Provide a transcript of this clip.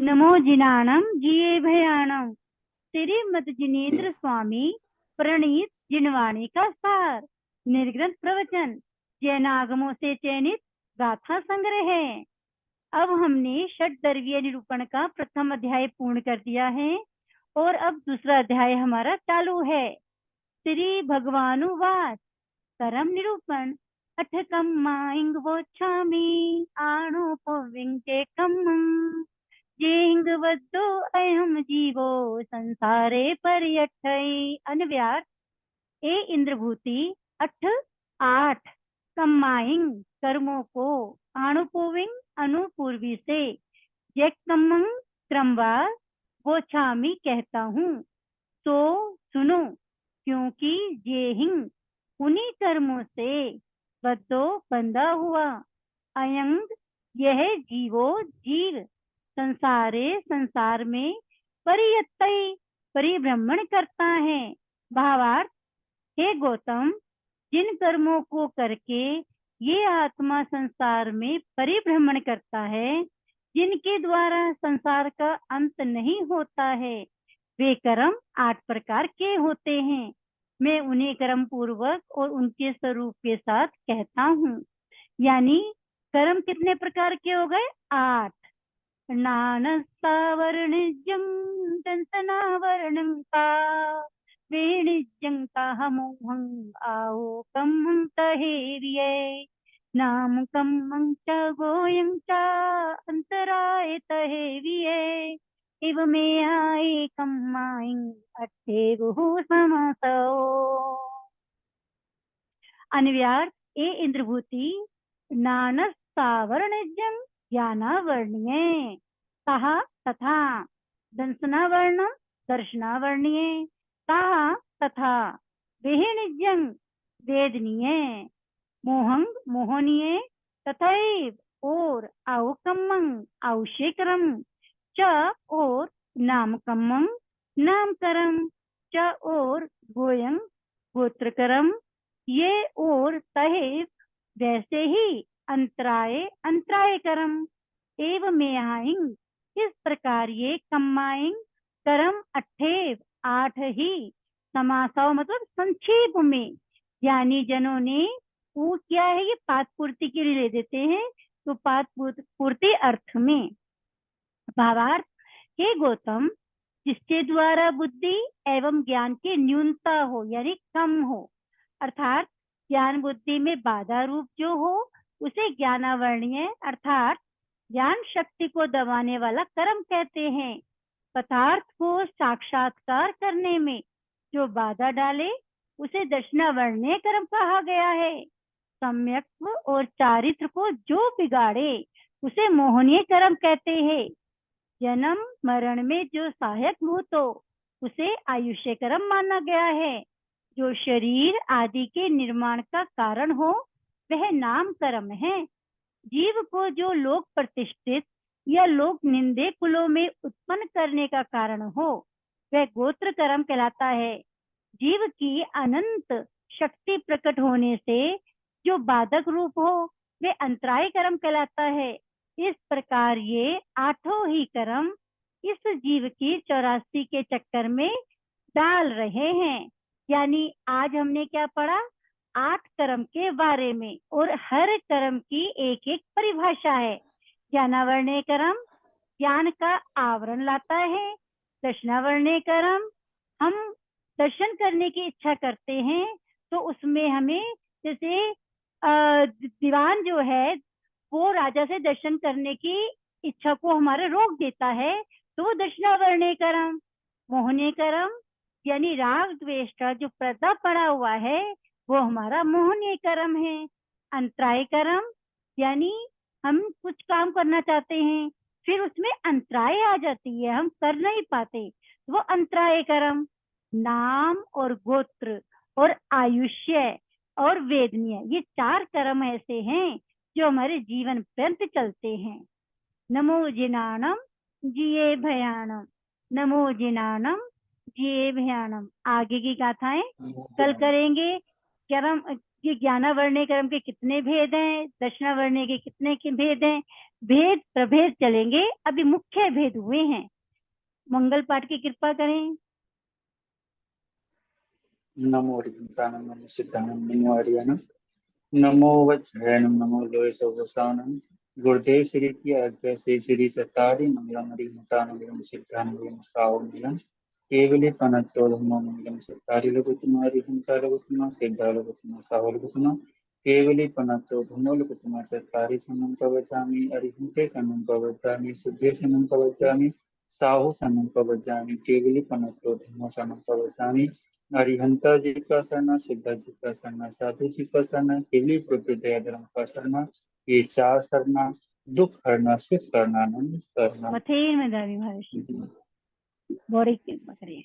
नमो जिनाणम जिये भयाणम। श्रीमद जिनेन्द्र स्वामी प्रणीत जिनवाणी का सार, निर्ग्रंथ प्रवचन, जैनागमों से चयनित गाथा संग्रह है। अब हमने षट्दर्वीय निरूपण का प्रथम अध्याय पूर्ण कर दिया है और अब दूसरा अध्याय हमारा चालू है। श्री भगवानुवाच करम निरूपण अथ कम्माइंग वोच्छामि आणोपविंकेकम् जेहिंगवद्दो अयम जीवो संसारे पर्यटै। अन्व्यार्थ। ए इंद्रभूति अठ आठ कम्माइंग कर्मों को आणुपूविंग अनुपूर्वी से जैकम्मंग क्रमवार वोछामी कहता हूँ। तो सुनो, क्योंकि जेहिंग उन्हीं कर्मों से बद्धो बंधा हुआ, अयंग यह जीवो जीव संसारे संसार में परियत्तई परिभ्रमण करता है। भावार्थ। हे गौतम, जिन कर्मों को करके ये आत्मा संसार में परिभ्रमण करता है, जिनके द्वारा संसार का अंत नहीं होता है, वे कर्म 8 प्रकार के होते हैं। मैं उन्हें कर्म पूर्वक और उनके स्वरूप के साथ कहता हूँ। यानी कर्म कितने प्रकार के हो गए? 8। नानस्तावर्णिजं दंसनावर्णं का वेणिजं काहमोहं आओकं तहेर्ये नाम कम्मं च गोयं च अंतराय तहेर्ये एवमेयाएकं मायं अट्ठेगुः समासो। अन्व्यार्थ। ए इंद्रभूति, नानस्तावर्णिजं ज्ञानावर्णीय, कहा तथा, दंसनावर्णम दर्शनावर्णीय, कहा तथा, विहिणिजं वेदनीय, मोहंग मोहनीय, तथैव और, औकम्मं औशेकरम, च और, नामकम्मं नामकरम, च और, गोयं गोत्रकरम, ये और, तहेव वैसे ही, अंतराय अंतराय कर्म, एवमेहाइंग इस प्रकार ये, कम्माइंग कर्म अट्ठेव 8 ही, समासव मतलब संक्षेप में, यानी जनों ने वो क्या है ये पाद पूर्ति के लिए ले देते हैं, तो पाद पूर्ति अर्थ में। भावार्थ। हे गौतम, जिसके द्वारा बुद्धि एवं ज्ञान की न्यूनता हो यानी कम हो, अर्थात ज्ञान बुद्धि में बाधा रूप जो हो, उसे ज्ञानावर्णीय अर्थात ज्ञान शक्ति को दबाने वाला कर्म कहते हैं। पदार्थ को साक्षात्कार करने में जो बाधा डाले, उसे दर्शनावर्णीय कर्म कहा गया है। सम्यक्त्व और चारित्र को जो बिगाड़े, उसे मोहनीय कर्म कहते हैं। जन्म मरण में जो सहायक भूत हो, उसे आयुष्य कर्म माना गया है। जो शरीर आदि के निर्माण का कारण हो, वह नाम कर्म है। जीव को जो लोक प्रतिष्ठित या लोक निंदे कुलों में उत्पन्न करने का कारण हो, वह गोत्र कर्म कहलाता है। जीव की अनंत शक्ति प्रकट होने से जो बाधक रूप हो, वह अंतराय कर्म कहलाता है। इस प्रकार ये 8 ही कर्म इस जीव की 84 के चक्कर में डाल रहे हैं। यानी आज हमने क्या पढ़ा? 8 कर्म के बारे में, और हर कर्म की एक एक परिभाषा है। ज्ञानावर्णीय कर्म ज्ञान का आवरण लाता है। दर्शनावर्णीय कर्म हम दर्शन करने की इच्छा करते हैं, तो उसमें हमें जैसे दीवान जो है वो राजा से दर्शन करने की इच्छा को हमारे रोक देता है, तो वो दर्शनावर्णीय कर्म। मोहनीय कर्म यानी राग द्वेष का जो पर्दा पड़ा हुआ है, वो हमारा मोहनीय कर्म है। अंतराय कर्म यानी हम कुछ काम करना चाहते हैं, फिर उसमें अंतराय आ जाती है, हम कर नहीं पाते, वो अंतराय कर्म। नाम और गोत्र और आयुष्य और वेदनीय, ये 4 कर्म ऐसे हैं जो हमारे जीवन पर्यंत चलते हैं। नमो जिनाणम जिये भयाणम, नमो जिनाणम जिये भयाणम। आगे की गाथाएं कल करेंगे। कर्म ये ज्ञानावर्णीय कर्म के कितने भेद हैं, दर्शनावर्णीय के कितने के भेद हैं, भेद प्रभेद चलेंगे। अभी मुख्य भेद हुए हैं। मंगल पाठ की कृपा करें। नमो ऋतानं नमो सिद्धानं नमो हरियाणं नमो वज्रयणं नमो लोयसवसानं गुरुदेव श्री की आज्ञा से श्री सतारि मंगलम हरिमतानं सिद्धानं सावमंगलम केवली पनत्रोधमो मंगलम सतारि लघुतमा हरिहंसा लघुतमा सिद्धा लघुतमा साव लघुतमा केवली पनत्रोधमो लघुतमा सतारि समं कवचामि हरिहंते समं कवचामि सिद्धे समं कवचामि साहु समं कवचामि केवली पनत्रोधमो समं कवचामि अरिहंता जी का सरना, सिद्धा जी का सरना, साधु जी का सरना, केवली प्रकृति दया धर्म का सरना, ये चार सरना, दुख हरना, सुख करना, आनंद करना। मथेर में दावी महर्षि बॉडी की कृपा करिए।